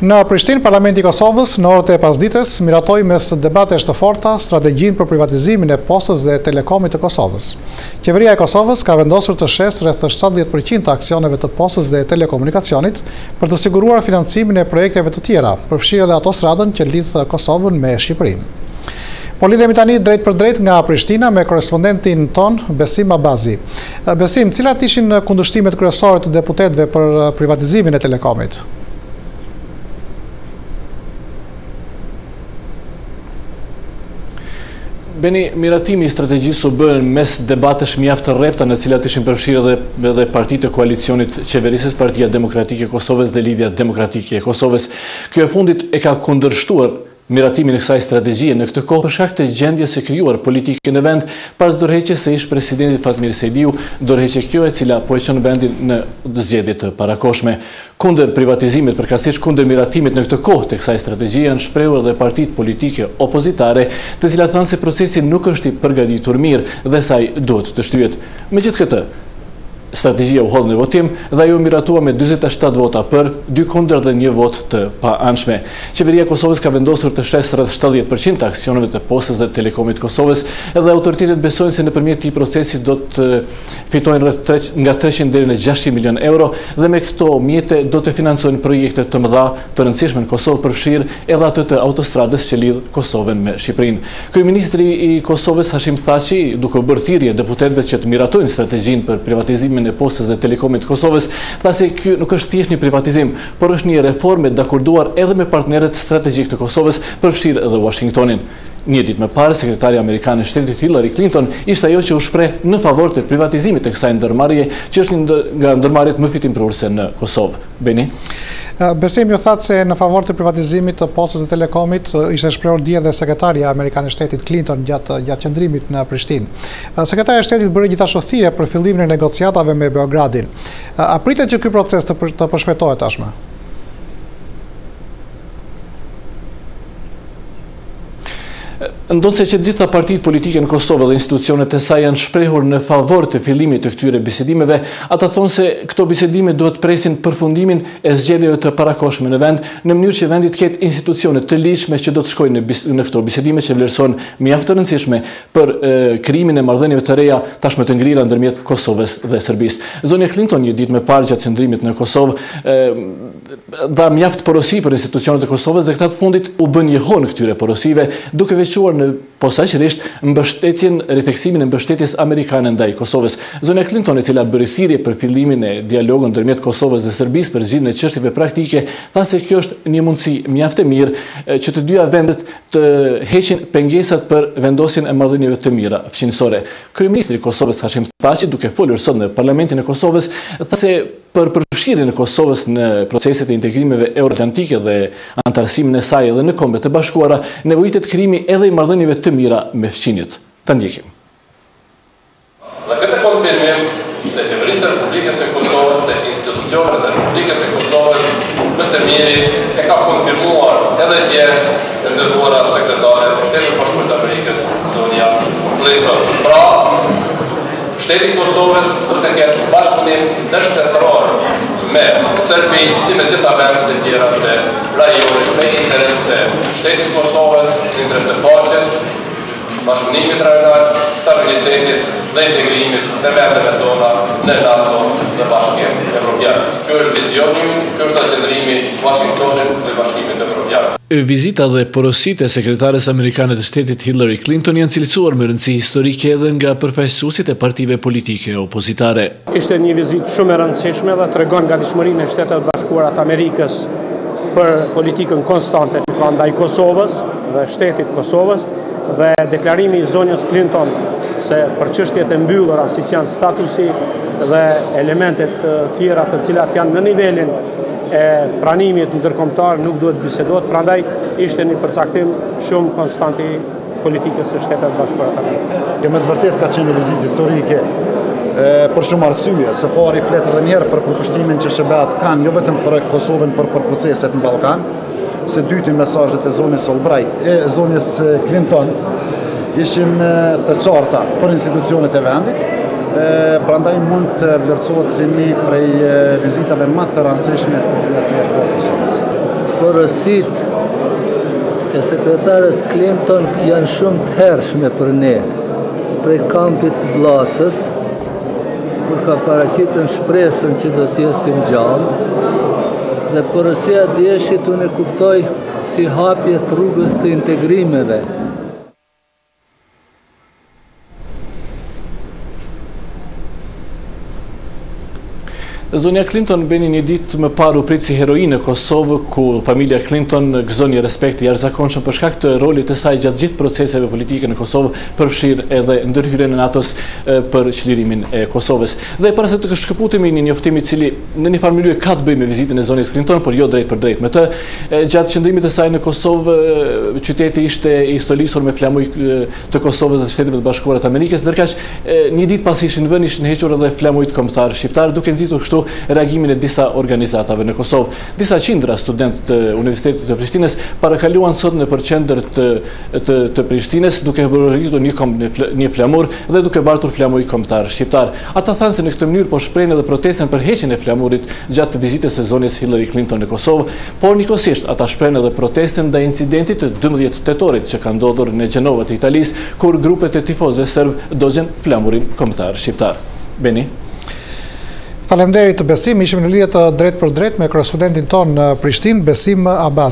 Në Prishtinë, Parlamenti i Kosovës në orët e pasdites miratoi mes debatesh të forta strategjinë për privatizimin e Postës dhe Telekomit të Kosovës. Qeveria e Kosovës ka vendosur të shes rreth 70% të aksioneve të Postës dhe Telekomunikacionit për të siguruar financimin e projekteve të tjera, përfshirë edhe autostradën që lidh Kosovën me Shqipërinë. Po lidhemi tani drejt për drejt nga Prishtina me korespondentin ton Besim Abazi. Besim, cilat ishin kundërshtimet kryesore të deputetëve për privatizimin e Telekomit? Beni, miratimi i strategjisë u bën mes debatesh mjaft të rrepta në cilat ishin përfshirë edhe partitë e koalicionit qeverisës, Partia Demokratike e Kosovës dhe Lidhja Demokratike e Kosovës. Kjo e fundit e ka kundërshtuar miratimin e kësaj strategjie në këtë kohë për shkak të gjendjes së krijuar politike në vend pas dorëheqjes së ish-presidentit Fatmir Sejdiu, dorëheqje kjo e cila po e çon vendin në zgjedhje të parakohshme. Kundër privatizimit, përkatësisht kundër miratimit në këtë kohë të kësaj strategjie janë shprehur edhe partitë politike opozitare, të cilat thanë se procesi nuk është i përgatitur mirë dhe saj duhet të shtyhet. Megjithatë, strategjia u hodh në votim dhe ajo miratua me 47 vota për, 2 kundër dhe 1 vot të paanshme. Qeveria e Kosovës ka vendosur të shes rreth 70% të aksioneve të Postës dhe Telekomit të Kosovës dhe autoritetet besojnë se nëpërmjet këtij procesi do të fitojnë rreth nga 300 deri në 600 milion euro dhe me këto mjete do të financojnë projekte të mëdha të rëndësishme në Kosovë, përfshirë edhe atë të autostradës që lidh Kosovën me Shqipërinë. Kryeministri i Kosovës Hashim Thaçi, duke u bërë thirrje deputetëve që të miratojnë strategjinë për privatizimin e Postës dhe Telekomit të Kosovës, tha se ky nuk është thjesht një privatizim, por është një reformë e dakorduar edhe me partnerët strategjik të Kosovës, përfshirë edhe Washingtonin. Një ditë më parë, sekretari amerikan e shtetit Hillary Clinton ishte ajo që u shpreh në favor të privatizimit të kësaj ndërmarrjeje, që është një nga ndërmarrjet më fitimprurëse në Kosovë. Beni? Besim ju thatë se në favor të privatizimit të Postës dhe Telekomit ishte shprehur dje dhe sekretaria amerikane e shtetit Clinton gjatë qëndrimit në Prishtinë. Sekretaria e shtetit bëri gjithashtu thirrje për fillimin e negociatave me Beogradin. A pritet që ky proces të përshpejtohet tashmë? Ndonse që gjitha partitë politike në Kosovë dhe institucionet e saj janë shprehur në favor të fillimit të këtyre bisedimeve, ata thonë se këto bisedime duhet presin përfundimin e zgjedhjeve të parakohshme në vend, në mënyrë që vendi të ketë institucione të ligjshme që do të shkojnë në këto bisedime që vlerësojnë mjaft të rëndësishme për krijimin e marrëdhënieve të reja tashmë të ngrira ndërmjet Kosovës dhe Serbisë. Zonja Clinton një ditë më parë gjatë qëndrimit në Kosovë dha mjaft porosi për institucionet e Kosovës dhe këta të fundit u bën jehon këtyre porosive, duke veçuar në posaçërisht mbështetjen, rithekësimin e mbështetjes amerikane ndaj Kosovës. Zonja Clinton, e cila bëri thirrje për fillimin e dialogut ndërmjet Kosovës dhe Serbisë për zgjidhjen e çështjeve praktike, tha se kjo është një mundësi mjaft e mirë që të dyja vendet të heqin pengesat për vendosjen e marrëdhënieve të mira fqinësore. Kryeministri i Kosovës Hashim Thaçi, duke folur sot në Parlamentin e Kosovës, tha se për përfshirjen e Kosovës në proceset e integrimeve euroatlantike dhe antarësimin e saj edhe në Kombet e Bashkuara, nevojitet krijimi edhe i marrëdhënieve të mira me fqinjet. Ta ndjekim. Dhe këtë konfirmim të qeverisë e Republikës e Kosovës dhe institucionet e Republikës e Kosovës më së miri e ka konfirmuar edhe dje e ndërruara sekretare e Shtetit Bashkuar të Amerikës, zonja Clinton. Pra, Shteti i Kosovës do të ketë bashkëpunim ndërshtetëror me Serbi si me gjitha vendet e tjera të rajonit me interes të Shtetit të Kosovës, interes të paqes, bashkëpunimit rajonal, stabilitetit dhe integrimit të vendeve tona në NATO dhe Bashkimin Evropian. Kjo është vizioni, kjo është qëndrimi Washingtonit dhe Bashkimit Evropian. Vizita dhe porositë e sekretares amerikane të shtetit Hillary Clinton janë cilësuar me rëndësi historike edhe nga përfaqësuesit e partive politike opozitare. Ishte një vizitë shumë e rëndësishme dhe tregon gatishmërinë e Shtetit Bashkuar të Amerikës për politikën konstante që ka ndaj Kosovës dhe shtetit Kosovës dhe deklarimi i zonjës Clinton se për çështjet e mbyllura siç janë statusi dhe elementet tjera të cilat janë në nivelin e pranimit ndërkombëtar nuk duhet bisedohet, prandaj ishte një përcaktim shumë konstant i politikës së Shtetit Bashkuar të Amerikës. Me të vërtetë ka qenë një vizitë historike për shumë arsye, së pari flet edhe një herë për përkushtimin që SBA kanë jo vetëm për Kosovën, por për proceset në Ballkan. Së dyti mesazhet e zonjës Albright e zonjës Clinton ishin të qarta për institucionet e vendit. Prandaj mund të vlerësohet si një prej vizitave më të rëndësishme të cilës të është bërë Kosovës. porositë e sekretarës Clinton janë shumë të hershme për ne, prej kampit të Bllacës, kur ka paraqitën shpresën që do të jesim gjallë, dhe porosia e Dieshit unë e kuptoj si hapje të rrugës të integrimeve. Zonja Clinton beni një ditë më parë u prit si heroinë në Kosovë, ku familja Clinton gëzon një respekt i jashtëzakonshëm për shkak të rolit të saj gjatë gjithë proceseve politike në Kosovë, përfshirë edhe ndërhyrjen e NATO-s për çlirimin e Kosovës. Dhe para se të shkëputemi në një njoftim i cili në një farë mënyrë ka të bëjë me vizitën e zonjës Clinton, por jo drejt për drejt me të, gjatë qëndrimit të saj në Kosovë, qyteti ishte i stolisur me flamuj të Kosovës dhe të Shtetit Bashkuar të Amerikës, ndërkaq një ditë pas ishin vënë ishin hequr edhe flamujt kombëtar shqiptar, duke nxitur kështu reagimin e disa organizatave në Kosovë. Disa qindra studentë të Universitetit të Prishtinës parakaluan sot në përqendër të Prishtinës duke bërëritur një flamur dhe duke bartur flamuj kombëtar shqiptar. Ata thanë se në këtë mënyrë po shprehin edhe protesten për heqjen e flamurit gjatë vizitës së zonjës Hillary Clinton në Kosovë, por njëkohësisht ata shprehin edhe protesten ndaj incidentit të 12 tetorit që ka ndodhur në Gjenova të Italisë, kur grupet e tifozëve serb dogjen flamurin kombëtar shqiptar. Beni. Faleminderit Besim, ishim në lidhje të drejt për drejt me korrespondentin ton në Prishtinë, Besim Abazi.